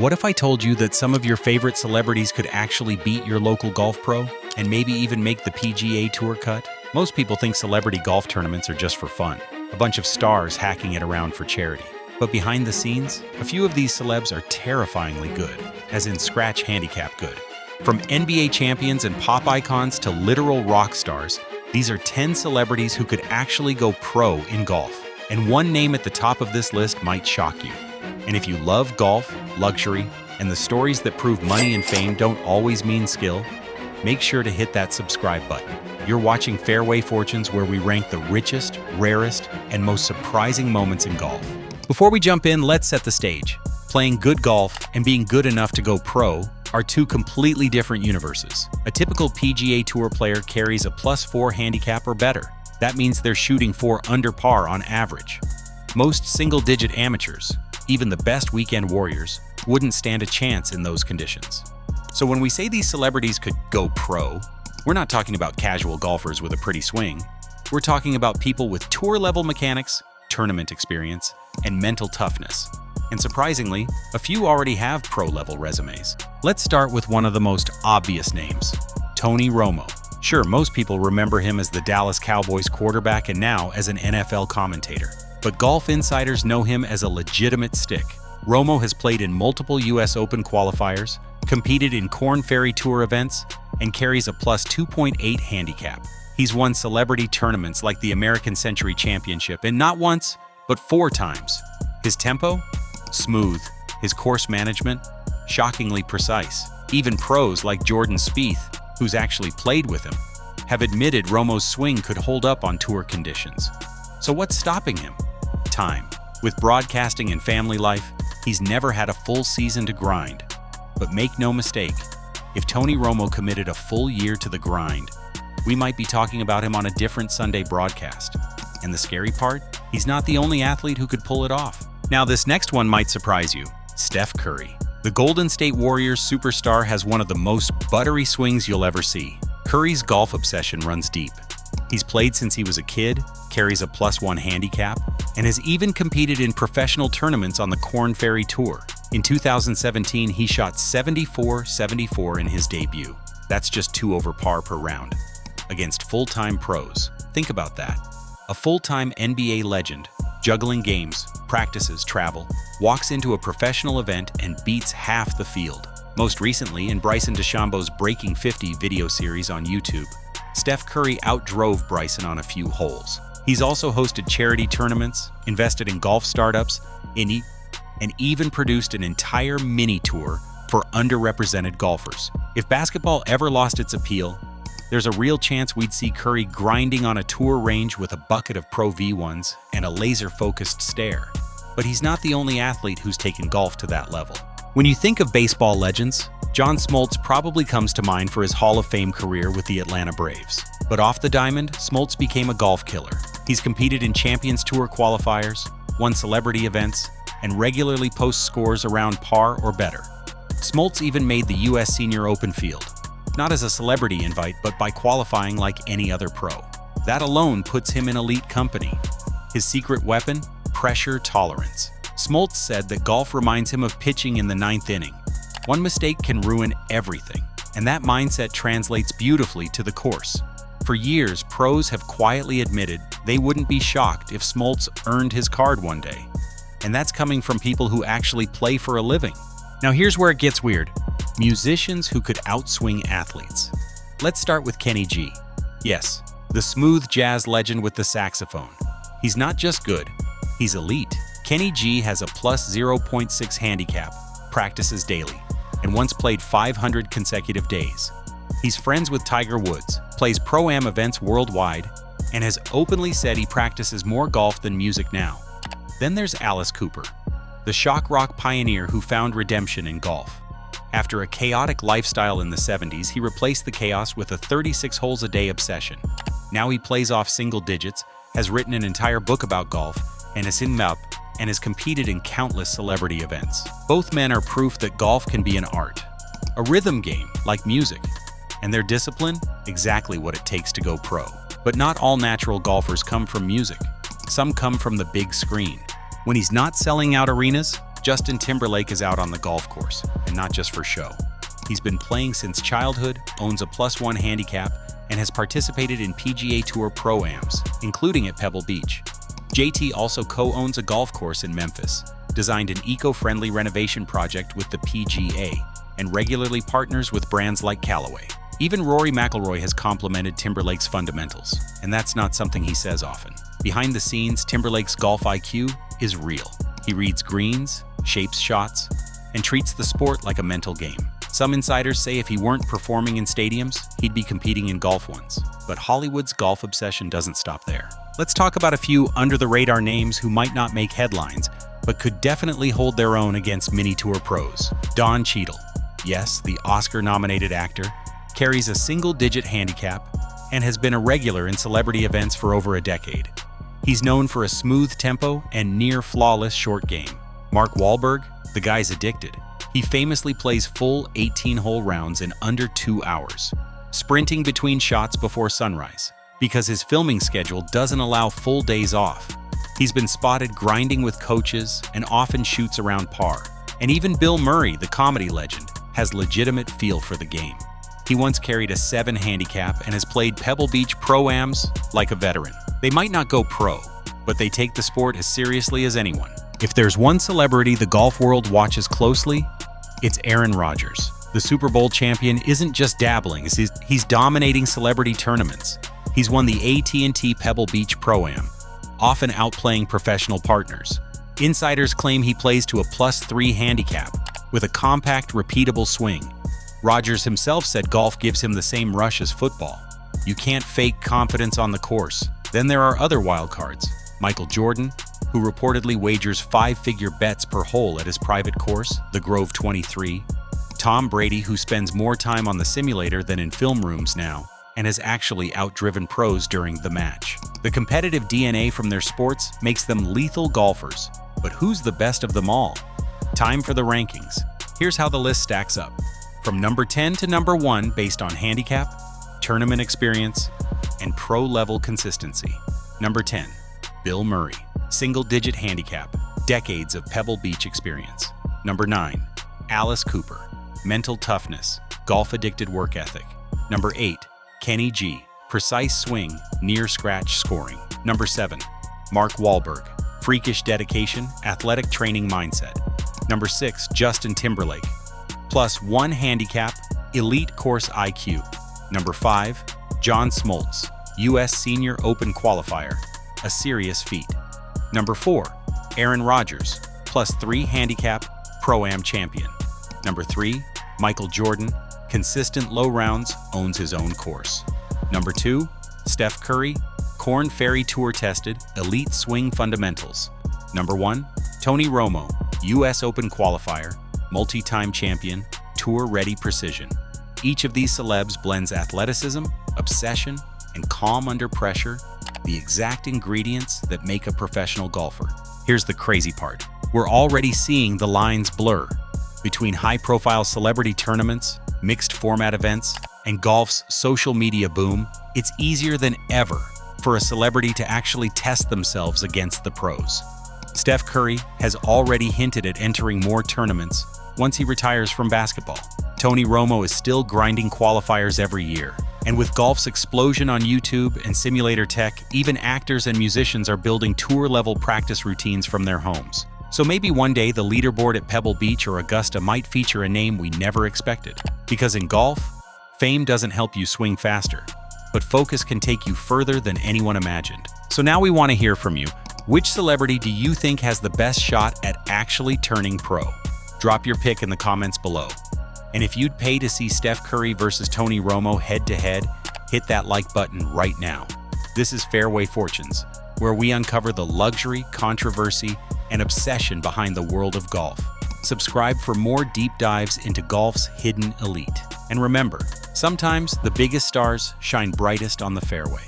What if I told you that some of your favorite celebrities could actually beat your local golf pro and maybe even make the PGA Tour cut? Most people think celebrity golf tournaments are just for fun, a bunch of stars hacking it around for charity. But behind the scenes, a few of these celebs are terrifyingly good, as in scratch handicap good. From NBA champions and pop icons to literal rock stars, these are 10 celebrities who could actually go pro in golf. And one name at the top of this list might shock you. And if you love golf, luxury, and the stories that prove money and fame don't always mean skill, make sure to hit that subscribe button. You're watching Fairway Fortunes, where we rank the richest, rarest, and most surprising moments in golf. Before we jump in, let's set the stage. Playing good golf and being good enough to go pro are two completely different universes. A typical PGA Tour player carries a +4 handicap or better. That means they're shooting 4 under par on average. Most single-digit amateurs, even the best weekend warriors, wouldn't stand a chance in those conditions. So when we say these celebrities could go pro, we're not talking about casual golfers with a pretty swing. We're talking about people with tour-level mechanics, tournament experience, and mental toughness. And surprisingly, a few already have pro-level resumes. Let's start with one of the most obvious names, Tony Romo. Sure, most people remember him as the Dallas Cowboys quarterback and now as an NFL commentator. But golf insiders know him as a legitimate stick. Romo has played in multiple US Open qualifiers, competed in Korn Ferry Tour events, and carries a +2.8 handicap. He's won celebrity tournaments like the American Century Championship, and not once, but 4 times. His tempo? Smooth. His course management? Shockingly precise. Even pros like Jordan Spieth, who's actually played with him, have admitted Romo's swing could hold up on tour conditions. So what's stopping him? Time. With broadcasting and family life, he's never had a full season to grind. But make no mistake, if Tony Romo committed a full year to the grind, we might be talking about him on a different Sunday broadcast. And the scary part? He's not the only athlete who could pull it off. Now, this next one might surprise you. Steph Curry. The Golden State Warriors superstar has one of the most buttery swings you'll ever see. Curry's golf obsession runs deep. He's played since he was a kid, carries a +1 handicap, and has even competed in professional tournaments on the Korn Ferry Tour. In 2017, he shot 74-74 in his debut. That's just 2 over par per round. Against full-time pros. Think about that. A full-time NBA legend, juggling games, practices, travel, walks into a professional event and beats half the field. Most recently, in Bryson DeChambeau's Breaking 50 video series on YouTube, Steph Curry outdrove Bryson on a few holes. He's also hosted charity tournaments, invested in golf startups, and even produced an entire mini tour for underrepresented golfers. If basketball ever lost its appeal, there's a real chance we'd see Curry grinding on a tour range with a bucket of Pro V1s and a laser-focused stare. But he's not the only athlete who's taken golf to that level. When you think of baseball legends, John Smoltz probably comes to mind for his Hall of Fame career with the Atlanta Braves. But off the diamond, Smoltz became a golf killer. He's competed in Champions Tour qualifiers, won celebrity events, and regularly posts scores around par or better. Smoltz even made the US Senior Open field, not as a celebrity invite, but by qualifying like any other pro. That alone puts him in elite company. His secret weapon? Pressure tolerance. Smoltz said that golf reminds him of pitching in the 9th inning. One mistake can ruin everything, and that mindset translates beautifully to the course. For years, pros have quietly admitted they wouldn't be shocked if Smoltz earned his card one day. And that's coming from people who actually play for a living. Now here's where it gets weird. Musicians who could outswing athletes. Let's start with Kenny G. Yes, the smooth jazz legend with the saxophone. He's not just good, he's elite. Kenny G has a +0.6 handicap, practices daily, and once played 500 consecutive days. He's friends with Tiger Woods, plays Pro-Am events worldwide, and has openly said he practices more golf than music now. Then there's Alice Cooper, the shock rock pioneer who found redemption in golf. After a chaotic lifestyle in the 70s, he replaced the chaos with a 36 holes a day obsession. Now he plays off single digits, has written an entire book about golf, and has competed in countless celebrity events. Both men are proof that golf can be an art, a rhythm game like music, and their discipline, exactly what it takes to go pro. But not all natural golfers come from music. Some come from the big screen. When he's not selling out arenas, Justin Timberlake is out on the golf course, and not just for show. He's been playing since childhood, owns a +1 handicap, and has participated in PGA Tour Pro-Ams, including at Pebble Beach. JT also co-owns a golf course in Memphis, designed an eco-friendly renovation project with the PGA, and regularly partners with brands like Callaway. Even Rory McIlroy has complimented Timberlake's fundamentals, and that's not something he says often. Behind the scenes, Timberlake's golf IQ is real. He reads greens, shapes shots, and treats the sport like a mental game. Some insiders say if he weren't performing in stadiums, he'd be competing in golf ones. But Hollywood's golf obsession doesn't stop there. Let's talk about a few under-the-radar names who might not make headlines, but could definitely hold their own against mini-tour pros. Don Cheadle. Yes, the Oscar-nominated actor, carries a single-digit handicap and has been a regular in celebrity events for over a decade. He's known for a smooth tempo and near-flawless short game. Mark Wahlberg, the guy's addicted. He famously plays full 18-hole rounds in under 2 hours, sprinting between shots before sunrise, because his filming schedule doesn't allow full days off. He's been spotted grinding with coaches and often shoots around par. And even Bill Murray, the comedy legend, has legitimate feel for the game. He once carried a 7 handicap and has played Pebble Beach Pro-Ams like a veteran. They might not go pro, but they take the sport as seriously as anyone. If there's one celebrity the golf world watches closely, it's Aaron Rodgers. The Super Bowl champion isn't just dabbling, he's dominating celebrity tournaments. He's won the AT&T Pebble Beach Pro-Am, often outplaying professional partners. Insiders claim he plays to a +3 handicap, with a compact, repeatable swing. Rodgers himself said golf gives him the same rush as football. You can't fake confidence on the course. Then there are other wild cards. Michael Jordan, who reportedly wagers 5-figure bets per hole at his private course, the Grove 23. Tom Brady, who spends more time on the simulator than in film rooms now, and has actually outdriven pros during the match. The competitive DNA from their sports makes them lethal golfers. But who's the best of them all? Time for the rankings. Here's how the list stacks up. From number 10 to number 1 based on handicap, tournament experience, and pro-level consistency. Number 10, Bill Murray. Single-digit handicap, decades of Pebble Beach experience. Number 9, Alice Cooper. Mental toughness, golf-addicted work ethic. Number 8, Kenny G. Precise swing, near-scratch scoring. Number 7, Mark Wahlberg. Freakish dedication, athletic training mindset. Number 6, Justin Timberlake. +1 handicap, elite course IQ. Number 5, John Smoltz. U.S. Senior Open qualifier, a serious feat. Number 4, Aaron Rodgers. +3 handicap, Pro-Am champion. Number 3, Michael Jordan. Consistent low rounds, owns his own course. Number 2, Steph Curry. Korn Ferry Tour tested, elite swing fundamentals. Number 1, Tony Romo. U.S. Open qualifier, multi-time champion, tour-ready precision. Each of these celebs blends athleticism, obsession, and calm under pressure, the exact ingredients that make a professional golfer. Here's the crazy part. We're already seeing the lines blur between high-profile celebrity tournaments, mixed format events, and golf's social media boom. It's easier than ever for a celebrity to actually test themselves against the pros. Steph Curry has already hinted at entering more tournaments once he retires from basketball. Tony Romo is still grinding qualifiers every year. And with golf's explosion on YouTube and simulator tech, even actors and musicians are building tour-level practice routines from their homes. So maybe one day the leaderboard at Pebble Beach or Augusta might feature a name we never expected. Because in golf, fame doesn't help you swing faster, but focus can take you further than anyone imagined. So now we want to hear from you. Which celebrity do you think has the best shot at actually turning pro? Drop your pick in the comments below. And if you'd pay to see Steph Curry versus Tony Romo head-to-head, hit that like button right now. This is Fairway Fortunes, where we uncover the luxury, controversy, and obsession behind the world of golf. Subscribe for more deep dives into golf's hidden elite. And remember, sometimes the biggest stars shine brightest on the fairway.